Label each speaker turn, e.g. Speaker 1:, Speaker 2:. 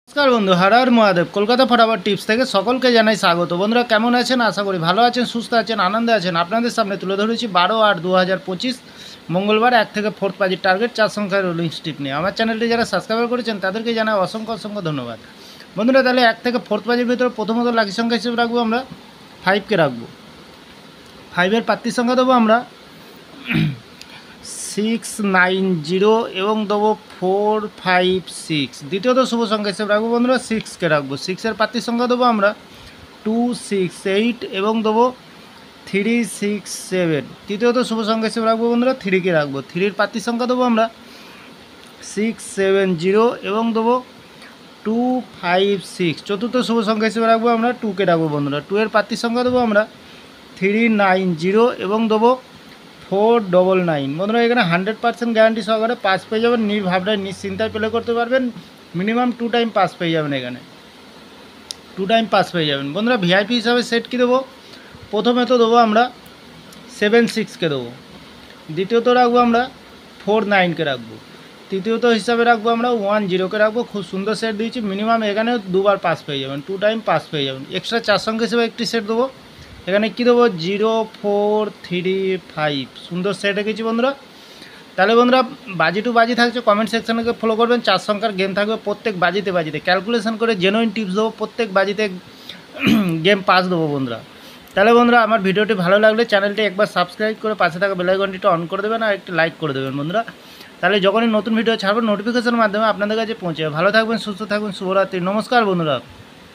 Speaker 1: নমস্কার বন্ধু, হর হর মহাদেব। কলকাতা ফটাফট টিপস থেকে সকলকে জানাই স্বাগত। বন্ধুরা কেমন আছেন? আশা করি ভালো আছেন, সুস্থ আছেন, আনন্দে আছেন। আপনাদের সামনে তুলে ধরেছি 12/8/2025 মঙ্গলবার 1 থেকে 4 বাজির টার্গেট 4 সংখ্যার রোলিং স্টিপ নিয়ে। আমার চ্যানেলটি যারা সাবস্ক্রাইব করেছেন তাদেরকে জানাই অসংখ্য অসংখ্য ধন্যবাদ। বন্ধুরা তাহলে 1 থেকে 4 বাজির ভিতরে প্রথমত লাকি সংখ্যা হিসেবে রাখবো আমরা 5কে রাখবো। 5-এর প্রার্থী সংখ্যা দেবো আমরা 690 এবং দেবো 456। দ্বিতীয়ত শুভ সংখ্যা হিসেবে রাখবো বন্ধুরা 6কে রাখবো। 6-এর প্রার্থী সংখ্যা দেবো আমরা 268 এবং দেবো 367। তৃতীয়ত শুভ সংখ্যা হিসেবে রাখবো বন্ধুরা 3কে রাখবো। 3-এর প্রার্থী সংখ্যা দেবো আমরা 670 এবং দেবো 256। চতুর্থ শুভ সংখ্যা হিসেবে রাখবো আমরা 2কে রাখবো বন্ধুরা। 2-এর প্রার্থী সংখ্যা দেবো আমরা 390 এবং দেবো 499। বন্ধুরা এখানে 100% গ্যারান্টি সহকারে পাস পেয়ে যাবেন, নির্ভাবনায় নিশ্চিন্তায় প্লে করতে পারবেন। মিনিমাম 2 টাইম পাস পেয়ে যাবেন, এখানে 2 টাইম পাস পেয়ে যাবেন। বন্ধুরা ভিআইপি হিসাবে সেট কী দেবো? প্রথমে তো দেবো আমরা 76কে দেবো। দ্বিতীয়ত রাখবো আমরা 49কে রাখবো। তৃতীয়ত হিসাবে রাখবো আমরা 10কে রাখবো। খুব সুন্দর সেট দিয়েছি, মিনিমাম এখানে 2বার পাস পেয়ে যাবেন, 2 টাইম পাস পেয়ে যাবেন। এক্সট্রা 4 সংখ্যা হিসেবে একটি সেট দেবো। এখানে কী দেবো? 0435। সুন্দর সেট রেখেছি বন্ধুরা। তাহলে বন্ধুরা বাজি টু বাজি থাকছে, কমেন্ট সেকশানে ফলো করবেন। 4 সংখ্যার গেম থাকবে, প্রত্যেক বাজিতে ক্যালকুলেশন করে জেনুইন টিপস দেবো, প্রত্যেক বাজিতে গেম পাস দেবো বন্ধুরা। তাহলে বন্ধুরা আমার ভিডিওটি ভালো লাগলে চ্যানেলটি একবার সাবস্ক্রাইব করে পাশে থাকা বেল আইকনটিটা অন করে দেবেন আর একটি লাইক করে দেবেন বন্ধুরা। তাহলে যখনই নতুন ভিডিও ছাড়বো নোটিফিকেশনের মাধ্যমে আপনাদের কাছে পৌঁছে যাবে। ভালো থাকবেন, সুস্থ থাকবেন, শুভরাত্রি, নমস্কার বন্ধুরা।